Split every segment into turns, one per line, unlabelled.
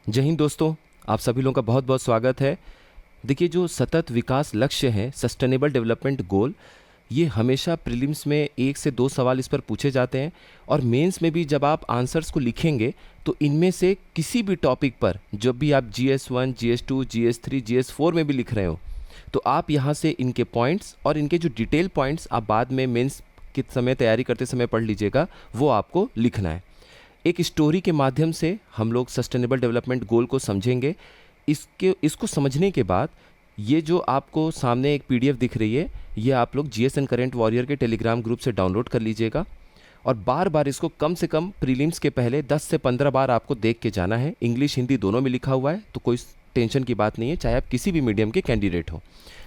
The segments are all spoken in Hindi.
जय हिंद दोस्तों, आप सभी लोगों का बहुत बहुत स्वागत है। देखिए, जो सतत विकास लक्ष्य है, सस्टेनेबल डेवलपमेंट गोल, ये हमेशा प्रीलिम्स में 1 से 2 सवाल इस पर पूछे जाते हैं और मेंस में भी जब आप आंसर्स को लिखेंगे तो इनमें से किसी भी टॉपिक पर जब भी आप GS1, GS2, GS3, GS4 में भी लिख रहे हो तो आप यहाँ से इनके पॉइंट्स और इनके जो डिटेल पॉइंट्स आप बाद में मेंस के समय तैयारी करते समय पढ़ लीजिएगा, वो आपको लिखना है। एक स्टोरी के माध्यम से हम लोग सस्टेनेबल डेवलपमेंट गोल को समझेंगे। इसको समझने के बाद ये जो आपको सामने एक PDF दिख रही है, ये आप लोग GSN करंट वॉरियर के टेलीग्राम ग्रुप से डाउनलोड कर लीजिएगा और बार बार इसको कम से कम प्रीलिम्स के पहले 10 से 15 बार आपको देख के जाना है। इंग्लिश हिंदी दोनों में लिखा हुआ है, तो कोई टेंशन की बात नहीं है, चाहे आप किसी भी मीडियम के कैंडिडेट हो।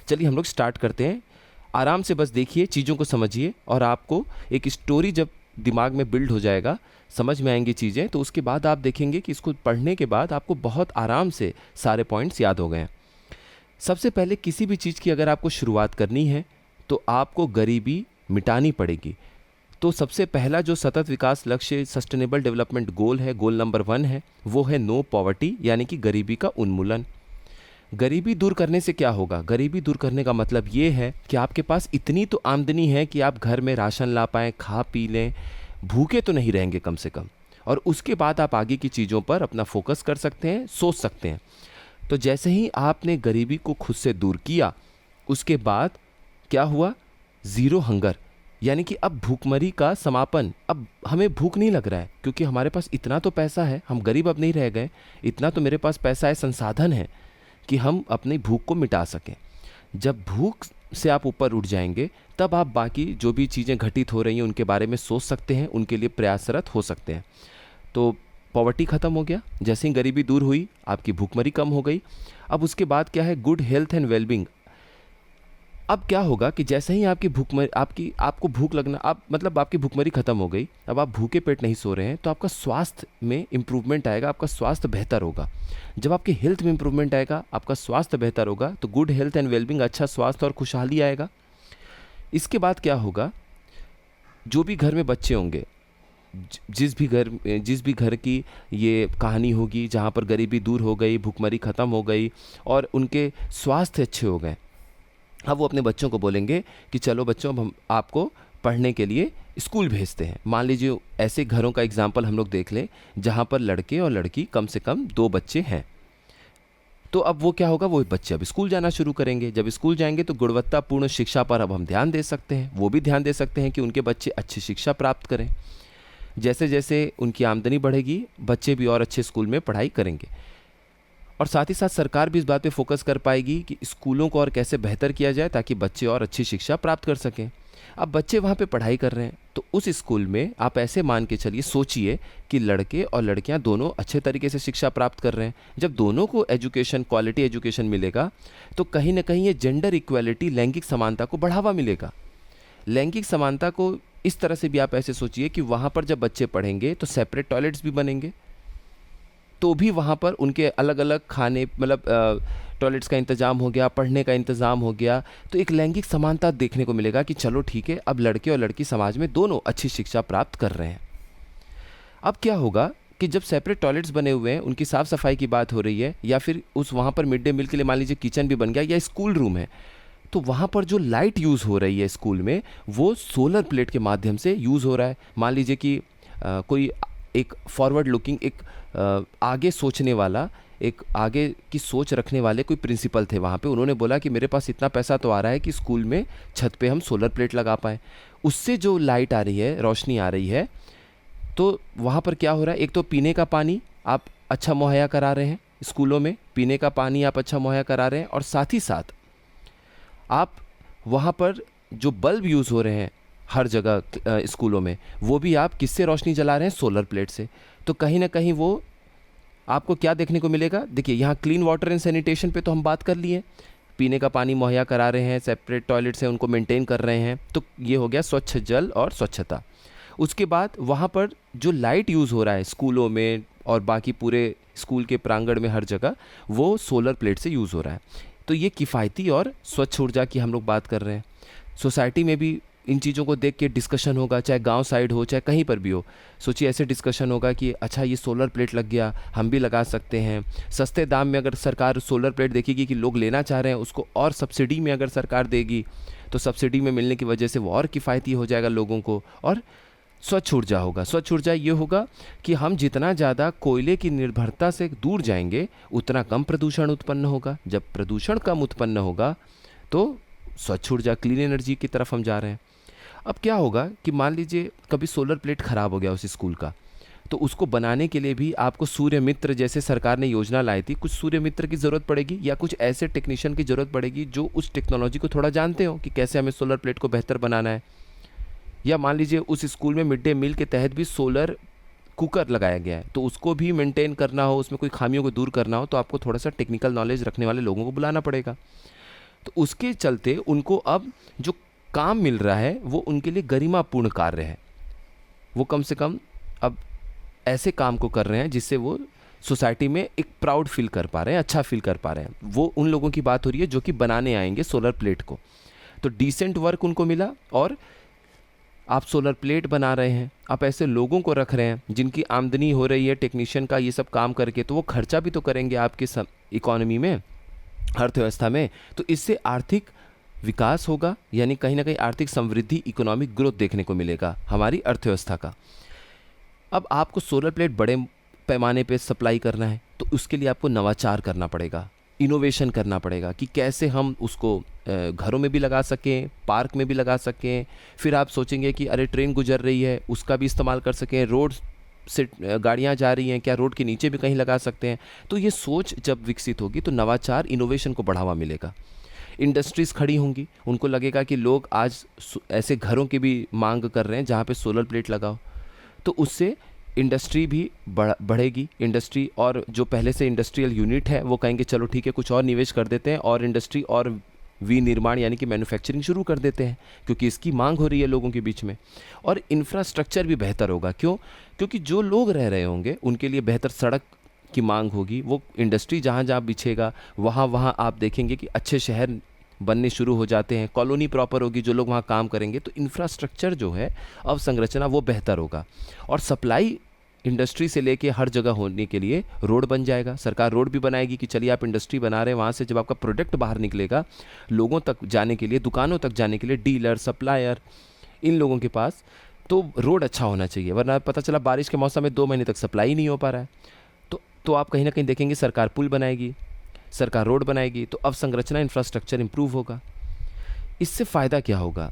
चलिए हम लोग स्टार्ट करते हैं। आराम से बस देखिए, चीज़ों को समझिए और आपको एक स्टोरी जब दिमाग में बिल्ड हो जाएगा, समझ में आएंगी चीज़ें, तो उसके बाद आप देखेंगे कि इसको पढ़ने के बाद आपको बहुत आराम से सारे पॉइंट्स याद हो गए हैं। सबसे पहले किसी भी चीज़ की अगर आपको शुरुआत करनी है तो आपको गरीबी मिटानी पड़ेगी। तो सबसे पहला जो सतत विकास लक्ष्य सस्टेनेबल डेवलपमेंट गोल है, गोल नंबर 1 है, वो है नो पॉवर्टी, यानी कि गरीबी का उन्मूलन। गरीबी दूर करने से क्या होगा? गरीबी दूर करने का मतलब ये है कि आपके पास इतनी तो आमदनी है कि आप घर में राशन ला पाएँ, खा पी लें, भूखे तो नहीं रहेंगे कम से कम, और उसके बाद आप आगे की चीज़ों पर अपना फोकस कर सकते हैं, सोच सकते हैं। तो जैसे ही आपने गरीबी को खुद से दूर किया, उसके बाद क्या हुआ? ज़ीरो हंगर, यानी कि अब भूखमरी का समापन। अब हमें भूख नहीं लग रहा है क्योंकि हमारे पास इतना तो पैसा है, हम गरीब अब नहीं रह गए, इतना तो मेरे पास पैसा है, संसाधन है कि हम अपनी भूख को मिटा सकें। जब भूख से आप ऊपर उठ जाएंगे तब आप बाकी जो भी चीज़ें घटित हो रही हैं उनके बारे में सोच सकते हैं, उनके लिए प्रयासरत हो सकते हैं। तो पॉवर्टी ख़त्म हो गया, जैसे ही गरीबी दूर हुई आपकी भूखमरी कम हो गई। अब उसके बाद क्या है? Good health and wellbeing. अब क्या होगा कि जैसे ही आपकी भूखमरी आपको भूख लगना, आप मतलब आपकी भूखमरी खत्म हो गई, अब आप भूखे पेट नहीं सो रहे हैं, तो आपका स्वास्थ्य में इम्प्रूवमेंट आएगा, आपका स्वास्थ्य बेहतर होगा। जब आपकी हेल्थ में इम्प्रूवमेंट आएगा, आपका स्वास्थ्य बेहतर होगा, तो गुड हेल्थ एंड वेलबींग, अच्छा स्वास्थ्य और खुशहाली आएगा। इसके बाद क्या होगा? जो भी घर में बच्चे होंगे, जिस भी घर की ये कहानी होगी जहाँ पर गरीबी दूर हो गई, भूखमरी ख़त्म हो गई और उनके स्वास्थ्य अच्छे हो गए, अब वो अपने बच्चों को बोलेंगे कि चलो बच्चों, अब हम आपको पढ़ने के लिए स्कूल भेजते हैं। मान लीजिए ऐसे घरों का एग्जाम्पल हम लोग देख लें जहाँ पर लड़के और लड़की कम से कम 2 बच्चे हैं। तो अब वो क्या होगा? वो बच्चे अब स्कूल जाना शुरू करेंगे। जब स्कूल जाएंगे तो गुणवत्तापूर्ण शिक्षा पर अब हम ध्यान दे सकते हैं, वो भी ध्यान दे सकते हैं कि उनके बच्चे अच्छी शिक्षा प्राप्त करें। जैसे जैसे उनकी आमदनी बढ़ेगी, बच्चे भी और अच्छे स्कूल में पढ़ाई करेंगे और साथ ही साथ सरकार भी इस बात पे फोकस कर पाएगी कि स्कूलों को और कैसे बेहतर किया जाए ताकि बच्चे और अच्छी शिक्षा प्राप्त कर सकें। अब बच्चे वहाँ पे पढ़ाई कर रहे हैं तो उस स्कूल में आप ऐसे मान के चलिए, सोचिए कि लड़के और लड़कियाँ दोनों अच्छे तरीके से शिक्षा प्राप्त कर रहे हैं। जब दोनों को एजुकेशन, क्वालिटी एजुकेशन मिलेगा तो कहीं ना कहीं ये जेंडर इक्वालिटी, लैंगिक समानता को बढ़ावा मिलेगा। लैंगिक समानता को इस तरह से भी आप ऐसे सोचिए कि वहाँ पर जब बच्चे पढ़ेंगे तो सेपरेट टॉयलेट्स भी बनेंगे, तो भी वहाँ पर उनके अलग अलग खाने, मतलब टॉयलेट्स का इंतज़ाम हो गया, पढ़ने का इंतज़ाम हो गया, तो एक लैंगिक समानता देखने को मिलेगा कि चलो ठीक है, अब लड़के और लड़की समाज में दोनों अच्छी शिक्षा प्राप्त कर रहे हैं। अब क्या होगा कि जब सेपरेट टॉयलेट्स बने हुए हैं, उनकी साफ़ सफाई की बात हो रही है, या फिर उस वहाँ पर मिड डे मील के लिए मान लीजिए किचन भी बन गया या स्कूल रूम है, तो वहाँ पर जो लाइट यूज़ हो रही है स्कूल में, वो सोलर प्लेट के माध्यम से यूज़ हो रहा है। मान लीजिए कि कोई एक फॉरवर्ड लुकिंग, एक आगे सोचने वाला, एक आगे की सोच रखने वाले कोई प्रिंसिपल थे वहाँ पे, उन्होंने बोला कि मेरे पास इतना पैसा तो आ रहा है कि स्कूल में छत पे हम सोलर प्लेट लगा पाएँ। उससे जो लाइट आ रही है, रोशनी आ रही है, तो वहाँ पर क्या हो रहा है? एक तो पीने का पानी आप अच्छा मुहैया करा रहे हैं, स्कूलों में पीने का पानी आप अच्छा मुहैया करा रहे हैं, और साथ ही साथ आप वहाँ पर जो बल्ब यूज़ हो रहे हैं हर जगह स्कूलों में, वो भी आप किससे रोशनी जला रहे हैं? सोलर प्लेट से। तो कहीं ना कहीं वो आपको क्या देखने को मिलेगा? देखिए, यहाँ क्लीन वाटर एंड सैनिटेशन पे तो हम बात कर लिए, पीने का पानी मुहैया करा रहे हैं, सेपरेट टॉयलेट्स हैं उनको मेंटेन कर रहे हैं, तो ये हो गया स्वच्छ जल और स्वच्छता। उसके बाद वहाँ पर जो लाइट यूज़ हो रहा है स्कूलों में और बाकी पूरे स्कूल के प्रांगण में हर जगह, वो सोलर प्लेट से यूज़ हो रहा है। तो ये किफ़ायती और स्वच्छ ऊर्जा की हम लोग बात कर रहे हैं। सोसाइटी में भी इन चीज़ों को देख के डिस्कशन होगा, चाहे गांव साइड हो चाहे कहीं पर भी हो। सोचिए ऐसे डिस्कशन होगा कि अच्छा ये सोलर प्लेट लग गया, हम भी लगा सकते हैं। सस्ते दाम में अगर सरकार सोलर प्लेट देखेगी कि लोग लेना चाह रहे हैं उसको, और सब्सिडी में अगर सरकार देगी तो सब्सिडी में मिलने की वजह से वो और किफ़ायती हो जाएगा लोगों को। और स्वच्छ ऊर्जा होगा। स्वच्छ ऊर्जा ये होगा कि हम जितना ज़्यादा कोयले की निर्भरता से दूर जाएंगे उतना कम प्रदूषण उत्पन्न होगा। जब प्रदूषण कम उत्पन्न होगा तो स्वच्छ ऊर्जा, क्लीन एनर्जी की तरफ हम जा रहे हैं। अब क्या होगा कि मान लीजिए कभी सोलर प्लेट ख़राब हो गया उस स्कूल का, तो उसको बनाने के लिए भी आपको सूर्य मित्र जैसे सरकार ने योजना लाई थी, कुछ सूर्य मित्र की ज़रूरत पड़ेगी या कुछ ऐसे टेक्नीशियन की ज़रूरत पड़ेगी जो उस टेक्नोलॉजी को थोड़ा जानते हो कि कैसे हमें सोलर प्लेट को बेहतर बनाना है। या मान लीजिए उस स्कूल में मिड डे मील के तहत भी सोलर कुकर लगाया गया है, तो उसको भी मेंटेन करना हो, उसमें कोई खामियों को दूर करना हो, तो आपको थोड़ा सा टेक्निकल नॉलेज रखने वाले लोगों को बुलाना पड़ेगा। तो उसके चलते उनको अब जो काम मिल रहा है वो उनके लिए गरिमापूर्ण कार्य है। वो कम से कम अब ऐसे काम को कर रहे हैं जिससे वो सोसाइटी में एक प्राउड फील कर पा रहे हैं, अच्छा फील कर पा रहे हैं। वो उन लोगों की बात हो रही है जो कि बनाने आएंगे सोलर प्लेट को। तो डिसेंट वर्क उनको मिला, और आप सोलर प्लेट बना रहे हैं, आप ऐसे लोगों को रख रहे हैं जिनकी आमदनी हो रही है टेक्नीशियन का ये सब काम करके, तो वो खर्चा भी तो करेंगे आपके इकोनॉमी में, अर्थव्यवस्था में। तो इससे आर्थिक विकास होगा, यानी कहीं ना कहीं आर्थिक समृद्धि, इकोनॉमिक ग्रोथ देखने को मिलेगा हमारी अर्थव्यवस्था का। अब आपको सोलर प्लेट बड़े पैमाने पे सप्लाई करना है तो उसके लिए आपको नवाचार करना पड़ेगा, इनोवेशन करना पड़ेगा कि कैसे हम उसको घरों में भी लगा सकें, पार्क में भी लगा सकें। फिर आप सोचेंगे कि अरे ट्रेन गुजर रही है उसका भी इस्तेमाल कर सकें, रोड से गाड़ियाँ जा रही हैं क्या रोड के नीचे भी कहीं लगा सकते हैं। तो ये सोच जब विकसित होगी तो नवाचार, इनोवेशन को बढ़ावा मिलेगा। इंडस्ट्रीज़ खड़ी होंगी, उनको लगेगा कि लोग आज ऐसे घरों की भी मांग कर रहे हैं जहाँ पे सोलर प्लेट लगाओ, तो उससे इंडस्ट्री भी बढ़ेगी। इंडस्ट्री और जो पहले से इंडस्ट्रियल यूनिट है वो कहेंगे चलो ठीक है कुछ और निवेश कर देते हैं, और इंडस्ट्री और विनिर्माण यानी कि मैन्युफैक्चरिंग शुरू कर देते हैं, क्योंकि इसकी मांग हो रही है लोगों के बीच में। और इंफ्रास्ट्रक्चर भी बेहतर होगा। क्यों? क्योंकि जो लोग रह रहे होंगे उनके लिए बेहतर सड़क की मांग होगी। वो इंडस्ट्री जहाँ जहाँ बिछेगा वहाँ वहाँ आप देखेंगे कि अच्छे शहर बनने शुरू हो जाते हैं, कॉलोनी प्रॉपर होगी, जो लोग वहाँ काम करेंगे। तो इंफ्रास्ट्रक्चर जो है अवसंरचना वो बेहतर होगा। और सप्लाई इंडस्ट्री से लेके हर जगह होने के लिए रोड बन जाएगा। सरकार रोड भी बनाएगी कि चलिए आप इंडस्ट्री बना रहे हैं, वहाँ से जब आपका प्रोडक्ट बाहर निकलेगा लोगों तक जाने के लिए, दुकानों तक जाने के लिए, डीलर, सप्लायर, इन लोगों के पास तो रोड अच्छा होना चाहिए। वरना पता चला बारिश के मौसम में 2 महीने तक सप्लाई ही नहीं हो पा रहा है। तो आप कहीं ना कहीं देखेंगे सरकार पुल बनाएगी, सरकार रोड बनाएगी, तो अवसंरचना, इंफ्रास्ट्रक्चर इंप्रूव होगा। इससे फ़ायदा क्या होगा?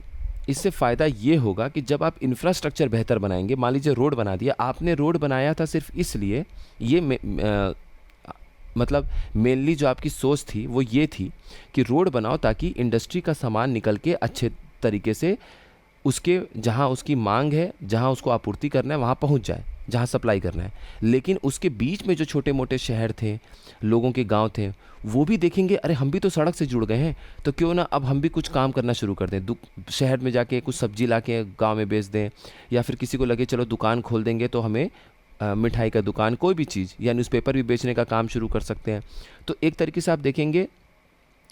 इससे फ़ायदा ये होगा कि जब आप इंफ्रास्ट्रक्चर बेहतर बनाएंगे, मान लीजिए रोड बना दिया आपने, रोड बनाया था सिर्फ इसलिए, ये मतलब मेनली जो आपकी सोच थी वो ये थी कि रोड बनाओ ताकि इंडस्ट्री का सामान निकल के अच्छे तरीके से उसके जहाँ उसकी मांग है, जहाँ उसको आपूर्ति करना है वहाँ पहुँच जाए, जहाँ सप्लाई करना है। लेकिन उसके बीच में जो छोटे मोटे शहर थे, लोगों के गांव थे, वो भी देखेंगे अरे हम भी तो सड़क से जुड़ गए हैं, तो क्यों ना अब हम भी कुछ काम करना शुरू कर दें। शहर में जाके कुछ सब्जी ला के गाँव में बेच दें, या फिर किसी को लगे चलो दुकान खोल देंगे तो हमें मिठाई का दुकान, कोई भी चीज़, या न्यूज़पेपर भी बेचने का काम शुरू कर सकते हैं। तो एक तरीके से आप देखेंगे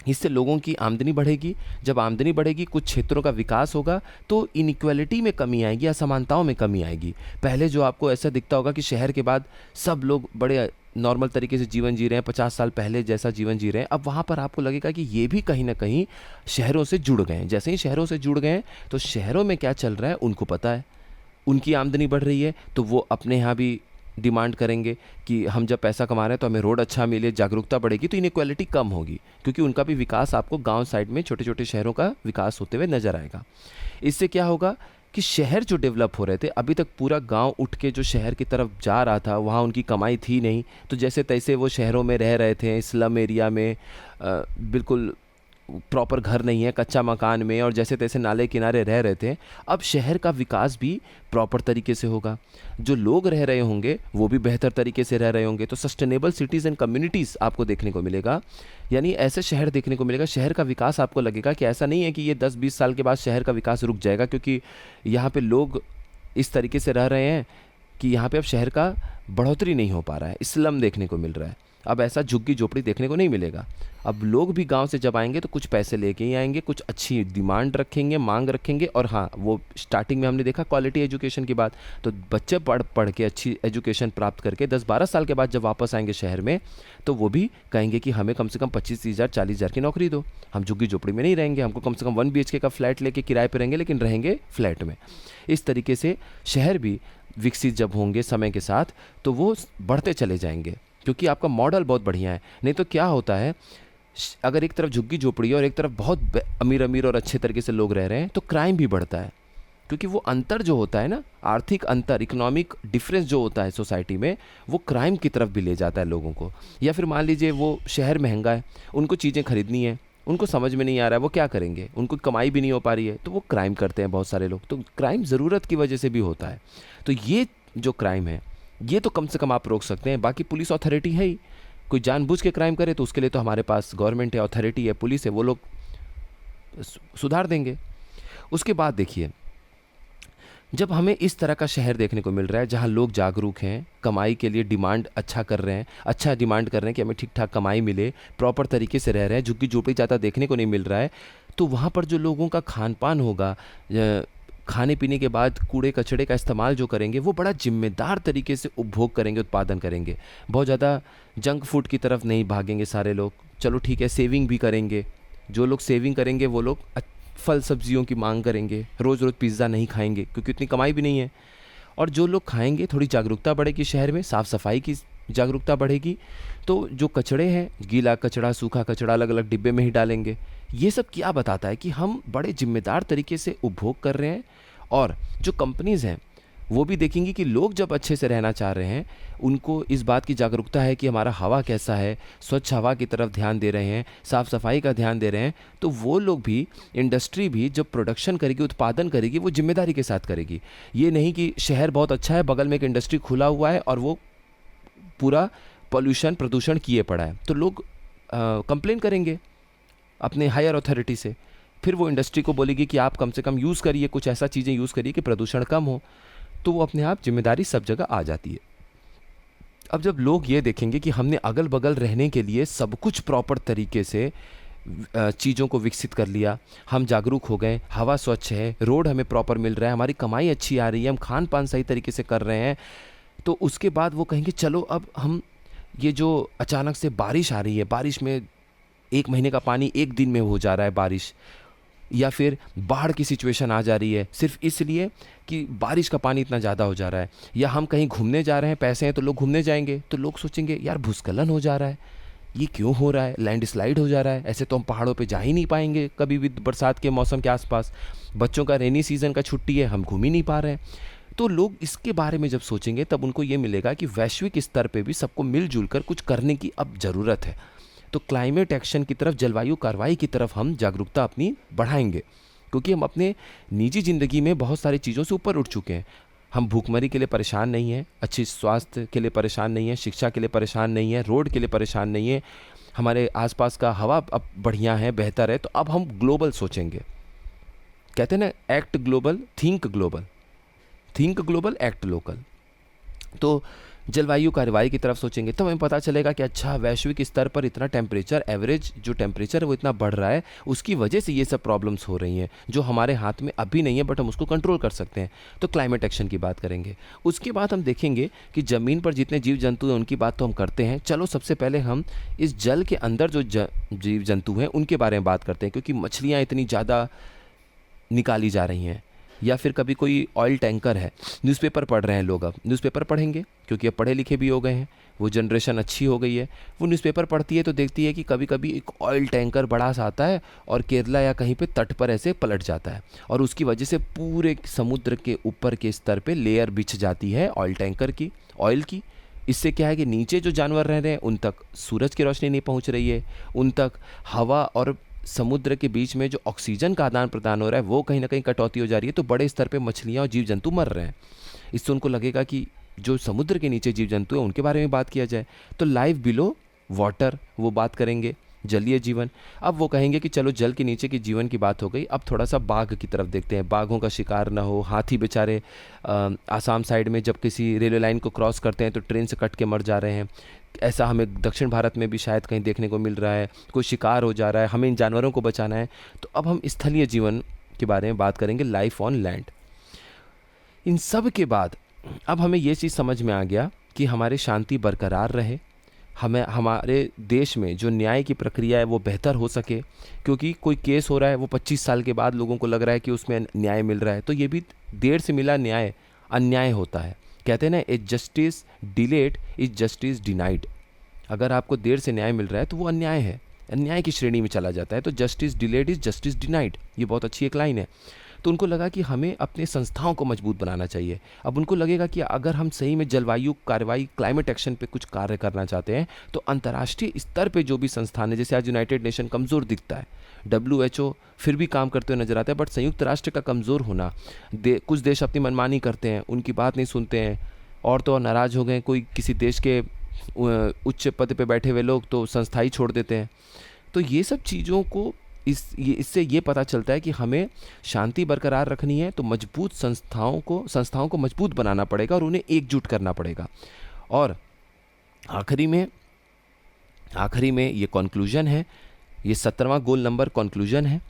इससे लोगों की आमदनी बढ़ेगी। जब आमदनी बढ़ेगी, कुछ क्षेत्रों का विकास होगा, तो इनइक्वालिटी में कमी आएगी, असमानताओं में कमी आएगी। पहले जो आपको ऐसा दिखता होगा कि शहर के बाद सब लोग बड़े नॉर्मल तरीके से जीवन जी रहे हैं, 50 साल पहले जैसा जीवन जी रहे हैं, अब वहाँ पर आपको लगेगा कि ये भी कहीं ना कहीं शहरों से जुड़ गए हैं। जैसे ही शहरों से जुड़ गए हैं तो शहरों में क्या चल रहा है उनको पता है, उनकी आमदनी बढ़ रही है, तो वो अपने यहाँ भी डिमांड करेंगे कि हम जब पैसा कमा रहे हैं तो हमें रोड अच्छा मिले, जागरूकता बढ़ेगी, तो इनइक्वालिटी कम होगी, क्योंकि उनका भी विकास आपको गांव साइड में छोटे छोटे शहरों का विकास होते हुए नजर आएगा। इससे क्या होगा कि शहर जो डेवलप हो रहे थे, अभी तक पूरा गांव उठ के जो शहर की तरफ जा रहा था, वहाँ उनकी कमाई थी नहीं, तो जैसे तैसे वो शहरों में रह रहे थे, स्लम एरिया में, बिल्कुल प्रॉपर घर नहीं है, कच्चा मकान में, और जैसे तैसे नाले किनारे रह रहे थे। अब शहर का विकास भी प्रॉपर तरीके से होगा, जो लोग रह रहे होंगे वो भी बेहतर तरीके से रह रहे होंगे। तो सस्टेनेबल सिटीज़ एंड कम्युनिटीज़ आपको देखने को मिलेगा, यानी ऐसे शहर देखने को मिलेगा। शहर का विकास आपको लगेगा कि ऐसा नहीं है कि ये 10-20 साल के बाद शहर का विकास रुक जाएगा, क्योंकि यहाँ पे लोग इस तरीके से रह रहे हैं कि यहाँ पे अब शहर का बढ़ोतरी नहीं हो पा रहा है, स्लम देखने को मिल रहा है। अब ऐसा झुग्गी झोपड़ी देखने को नहीं मिलेगा। अब लोग भी गांव से जब आएंगे तो कुछ पैसे लेके ही आएंगे, कुछ अच्छी डिमांड रखेंगे, मांग रखेंगे। और हाँ, वो स्टार्टिंग में हमने देखा क्वालिटी एजुकेशन की बात, तो बच्चे पढ़ पढ़ के अच्छी एजुकेशन प्राप्त करके 10-12 साल के बाद जब वापस आएंगे शहर में, तो वो भी कहेंगे कि हमें कम से कम 25,000 40,000 की नौकरी दो, हम झुग्गी झोपड़ी में नहीं रहेंगे, हमको कम से कम 1 BHK का फ्लैट लेके किराए पर रहेंगे, लेकिन रहेंगे फ्लैट में। इस तरीके से शहर भी विकसित जब होंगे समय के साथ, तो वो बढ़ते चले जाएंगे, क्योंकि आपका मॉडल बहुत बढ़िया है। नहीं तो क्या होता है, अगर एक तरफ झुग्गी झोपड़ी है और एक तरफ बहुत अमीर अमीर और अच्छे तरीके से लोग रह रहे हैं, तो क्राइम भी बढ़ता है। क्योंकि वो अंतर जो होता है ना, आर्थिक अंतर, इकोनॉमिक डिफरेंस जो होता है सोसाइटी में, वो क्राइम की तरफ भी ले जाता है लोगों को। या फिर मान लीजिए वो शहर महंगा है, उनको चीज़ें खरीदनी है, उनको समझ में नहीं आ रहा है वो क्या करेंगे, उनको कमाई भी नहीं हो पा रही है, तो वो क्राइम करते हैं बहुत सारे लोग। तो क्राइम ज़रूरत की वजह से भी होता है। तो ये जो क्राइम है, ये तो कम से कम आप रोक सकते हैं। बाकी पुलिस अथॉरिटी है ही, कोई जानबूझ के क्राइम करे तो उसके लिए तो हमारे पास गवर्नमेंट है, अथॉरिटी है, पुलिस है, वो लोग सुधार देंगे। उसके बाद देखिए, जब हमें इस तरह का शहर देखने को मिल रहा है जहां लोग जागरूक हैं, कमाई के लिए डिमांड अच्छा कर रहे हैं, अच्छा डिमांड कर रहे हैं कि हमें ठीक ठाक कमाई मिले, प्रॉपर तरीके से रह रहे हैं, झुग्गी झोपड़ी ज़्यादा देखने को नहीं मिल रहा है, तो वहाँ पर जो लोगों का खान पान होगा, खाने पीने के बाद कूड़े कचड़े का इस्तेमाल जो करेंगे, वो बड़ा जिम्मेदार तरीके से उपभोग करेंगे, उत्पादन करेंगे। बहुत ज़्यादा जंक फूड की तरफ नहीं भागेंगे सारे लोग। चलो ठीक है, सेविंग भी करेंगे। जो लोग सेविंग करेंगे वो लोग फल सब्जियों की मांग करेंगे, रोज़ रोज़ पिज़्ज़ा नहीं खाएंगे क्योंकि इतनी कमाई भी नहीं है। और जो लोग खाएंगे, थोड़ी जागरूकता बढ़ेगी शहर में, साफ़ सफाई की जागरूकता बढ़ेगी। तो जो कचड़े हैं, गीला कचड़ा सूखा कचड़ा अलग अलग डिब्बे में ही डालेंगे। ये सब क्या बताता है कि हम बड़े जिम्मेदार तरीके से उपभोग कर रहे हैं। और जो कंपनीज़ हैं वो भी देखेंगी कि लोग जब अच्छे से रहना चाह रहे हैं, उनको इस बात की जागरूकता है कि हमारा हवा कैसा है, स्वच्छ हवा की तरफ ध्यान दे रहे हैं, साफ़ सफाई का ध्यान दे रहे हैं, तो वो लोग भी, इंडस्ट्री भी जब प्रोडक्शन करेगी, उत्पादन करेगी, वो जिम्मेदारी के साथ करेगी। ये नहीं कि शहर बहुत अच्छा है, बगल में एक इंडस्ट्री खुला हुआ है और वो पूरा प्रदूषण किए पड़ा है, तो लोग कंप्लेन करेंगे अपने हायर अथॉरिटी से। फिर वो इंडस्ट्री को बोलेगी कि आप कम से कम यूज़ करिए, कुछ ऐसा चीज़ें यूज़ करिए कि प्रदूषण कम हो। तो वो अपने आप जिम्मेदारी सब जगह आ जाती है। अब जब लोग ये देखेंगे कि हमने अगल बगल रहने के लिए सब कुछ प्रॉपर तरीके से चीज़ों को विकसित कर लिया, हम जागरूक हो गए, हवा स्वच्छ है, रोड हमें प्रॉपर मिल रहा है, हमारी कमाई अच्छी आ रही है, हम खान पान सही तरीके से कर रहे हैं, तो उसके बाद वो कहेंगे चलो अब हम ये जो अचानक से बारिश आ रही है, बारिश में 1 महीने का पानी 1 दिन में हो जा रहा है बारिश, या फिर बाढ़ की सिचुएशन आ जा रही है सिर्फ इसलिए कि बारिश का पानी इतना ज़्यादा हो जा रहा है, या हम कहीं घूमने जा रहे हैं, पैसे हैं तो लोग घूमने जाएंगे, तो लोग सोचेंगे यार भूस्खलन हो जा रहा है, ये क्यों हो रहा है, लैंडस्लाइड हो जा रहा है, ऐसे तो हम पहाड़ों पे जा ही नहीं पाएंगे कभी भी बरसात के मौसम के आसपास, बच्चों का रेनी सीज़न का छुट्टी है, हम घूम ही नहीं पा रहे हैं। तो लोग इसके बारे में जब सोचेंगे तब उनको ये मिलेगा कि वैश्विक स्तर पे भी सबको मिलजुल कर कुछ करने की अब ज़रूरत है। तो क्लाइमेट एक्शन की तरफ, जलवायु कार्रवाई की तरफ हम जागरूकता अपनी बढ़ाएंगे, क्योंकि हम अपने निजी ज़िंदगी में बहुत सारी चीज़ों से ऊपर उठ चुके हैं। हम भूखमरी के लिए परेशान नहीं हैं, अच्छी स्वास्थ्य के लिए परेशान नहीं है, शिक्षा के लिए परेशान नहीं है, रोड के लिए परेशान नहीं है, हमारे आसपास का हवा अब बढ़िया है, बेहतर है। तो अब हम ग्लोबल सोचेंगे। कहते हैं ना, act global, think global, think global, act local. तो जलवायु कार्रवाई की तरफ सोचेंगे तो हमें पता चलेगा कि अच्छा, वैश्विक स्तर पर इतना टेम्परेचर, एवरेज जो टेम्परेचर है वो इतना बढ़ रहा है, उसकी वजह से ये सब प्रॉब्लम्स हो रही हैं जो हमारे हाथ में अभी नहीं है, बट हम उसको कंट्रोल कर सकते हैं। तो क्लाइमेट एक्शन की बात करेंगे। उसके बाद हम देखेंगे कि ज़मीन पर जितने जीव जंतु हैं उनकी बात तो हम करते हैं। चलो सबसे पहले हम इस जल के अंदर जो जीव जंतु हैं उनके बारे में बात करते हैं, क्योंकि मछलियाँ इतनी ज़्यादा निकाली जा रही हैं। या फिर कभी कोई ऑयल टैंकर है, न्यूज़पेपर पढ़ रहे हैं लोग, अब न्यूज़पेपर पढ़ेंगे क्योंकि अब पढ़े लिखे भी हो गए हैं, वो जनरेशन अच्छी हो गई है, वो न्यूज़पेपर पढ़ती है तो देखती है कि कभी कभी एक ऑयल टैंकर बड़ा सा आता है और केरला या कहीं पे तट पर ऐसे पलट जाता है, और उसकी वजह से पूरे समुद्र के ऊपर के स्तर पे लेयर बिछ जाती है ऑयल टैंकर की, ऑयल की। इससे क्या है कि नीचे जो जानवर रह रहे हैं उन तक सूरज की रोशनी नहीं पहुंच रही है, उन तक हवा और समुद्र के बीच में जो ऑक्सीजन का आदान प्रदान हो रहा है वो कहीं ना कहीं कटौती हो जा रही है। तो बड़े स्तर पे मछलियाँ और जीव जंतु मर रहे हैं। इससे उनको लगेगा कि जो समुद्र के नीचे जीव जंतु हैं उनके बारे में बात किया जाए। तो लाइफ बिलो वाटर वो बात करेंगे, जलीय जीवन। अब वो कहेंगे कि चलो जल के नीचे के जीवन की बात हो गई, अब थोड़ा सा बाघ की तरफ देखते हैं। बाघों का शिकार ना हो, हाथी बेचारे आसाम साइड में जब किसी रेलवे लाइन को क्रॉस करते हैं तो ट्रेन से कट के मर जा रहे हैं। ऐसा हमें दक्षिण भारत में भी शायद कहीं देखने को मिल रहा है, कोई शिकार हो जा रहा है, हमें इन जानवरों को बचाना है। तो अब हम स्थलीय जीवन के बारे में बात करेंगे, लाइफ ऑन लैंड। इन सब के बाद अब हमें ये चीज़ समझ में आ गया कि हमारी शांति बरकरार रहे, हमें हमारे देश में जो न्याय की प्रक्रिया है वो बेहतर हो सके, क्योंकि कोई केस हो रहा है वो 25 साल के बाद लोगों को लग रहा है कि उसमें न्याय मिल रहा है, तो ये भी देर से मिला न्याय अन्याय होता है। कहते हैं ना, a justice delayed is justice denied. अगर आपको देर से न्याय मिल रहा है तो वो अन्याय है, अन्याय की श्रेणी में चला जाता है। तो justice delayed is justice denied, ये बहुत अच्छी एक लाइन है। तो उनको लगा कि हमें अपने संस्थाओं को मजबूत बनाना चाहिए। अब उनको लगेगा कि अगर हम सही में जलवायु कार्रवाई, क्लाइमेट एक्शन पे कुछ कार्य करना चाहते हैं तो अंतर्राष्ट्रीय स्तर पे जो भी संस्थान है, जैसे आज यूनाइटेड नेशन कमज़ोर दिखता है, WHO फिर भी काम करते हुए नजर आता है, बट संयुक्त राष्ट्र का कमज़ोर होना, कुछ देश अपनी मनमानी करते हैं, उनकी बात नहीं सुनते हैं, और तो और नाराज़ हो गए कोई किसी देश के उच्च पद पे बैठे हुए लोग तो संस्था ही छोड़ देते हैं। तो ये सब चीज़ों को इससे ये पता चलता है कि हमें शांति बरकरार रखनी है तो मजबूत संस्थाओं को मजबूत बनाना पड़ेगा और उन्हें एकजुट करना पड़ेगा। और आखिरी में ये कंक्लूजन है, ये 17वां गोल नंबर कंक्लूजन है।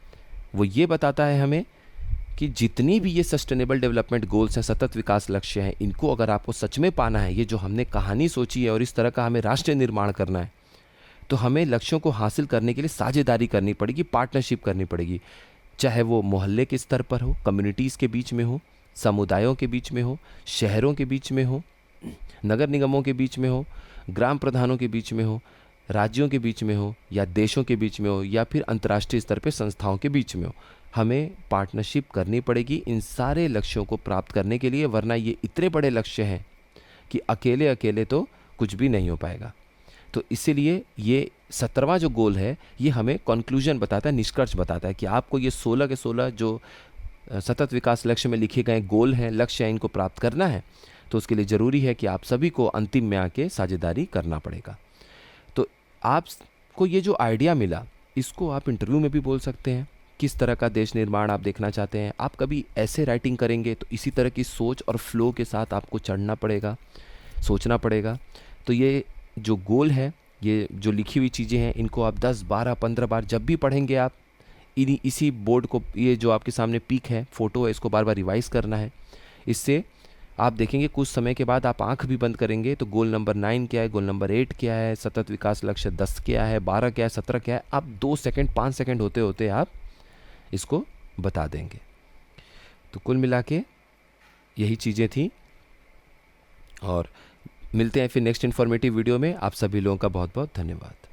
वो ये बताता है हमें कि जितनी भी ये सस्टेनेबल डेवलपमेंट गोल्स हैं, सतत विकास लक्ष्य हैं, इनको अगर आपको सच में पाना है, ये जो हमने कहानी सोची है और इस तरह का हमें राष्ट्र निर्माण करना है, तो हमें लक्ष्यों को हासिल करने के लिए साझेदारी करनी पड़ेगी, पार्टनरशिप करनी पड़ेगी। चाहे वो मोहल्ले के स्तर पर हो, कम्युनिटीज़ के बीच में हो, समुदायों के बीच में हो, शहरों के बीच में हो, नगर निगमों के बीच में हो, ग्राम प्रधानों के बीच में हो, राज्यों के बीच में हो, या देशों के बीच में हो, या फिर अंतर्राष्ट्रीय स्तर पर संस्थाओं के बीच में हो। हमें पार्टनरशिप करनी पड़ेगी इन सारे लक्ष्यों को प्राप्त करने के लिए, वरना ये इतने बड़े लक्ष्य हैं कि अकेले अकेले तो कुछ भी नहीं हो पाएगा। तो इसीलिए ये 17वां जो गोल है ये हमें कंक्लूजन बताता है, निष्कर्ष बताता है कि आपको ये 16 के 16 जो सतत विकास लक्ष्य में लिखे गए गोल हैं, लक्ष्य हैं, इनको प्राप्त करना है। तो उसके लिए ज़रूरी है कि आप सभी को अंतिम में आके साझेदारी करना पड़ेगा। तो आपको ये जो आइडिया मिला, इसको आप इंटरव्यू में भी बोल सकते हैं। किस तरह का देश निर्माण आप देखना चाहते हैं, आप कभी ऐसे राइटिंग करेंगे तो इसी तरह की सोच और फ्लो के साथ आपको चढ़ना पड़ेगा, सोचना पड़ेगा। तो ये जो गोल है, ये जो लिखी हुई चीज़ें हैं, इनको आप 10, 12, 15 बार जब भी पढ़ेंगे आप इसी बोर्ड को, ये जो आपके सामने पिक है, फ़ोटो है, इसको बार बार रिवाइज करना है। इससे आप देखेंगे कुछ समय के बाद आप आंख भी बंद करेंगे तो गोल नंबर 9 क्या है, गोल नंबर 8 क्या है, सतत विकास लक्ष्य 10 क्या है, 12 क्या है, 17 क्या है, आप 2 सेकंड 5 सेकंड होते होते आप इसको बता देंगे। तो कुल मिला के यही चीज़ें थी, और मिलते हैं फिर नेक्स्ट इन्फॉर्मेटिव वीडियो में। आप सभी लोगों का बहुत बहुत धन्यवाद।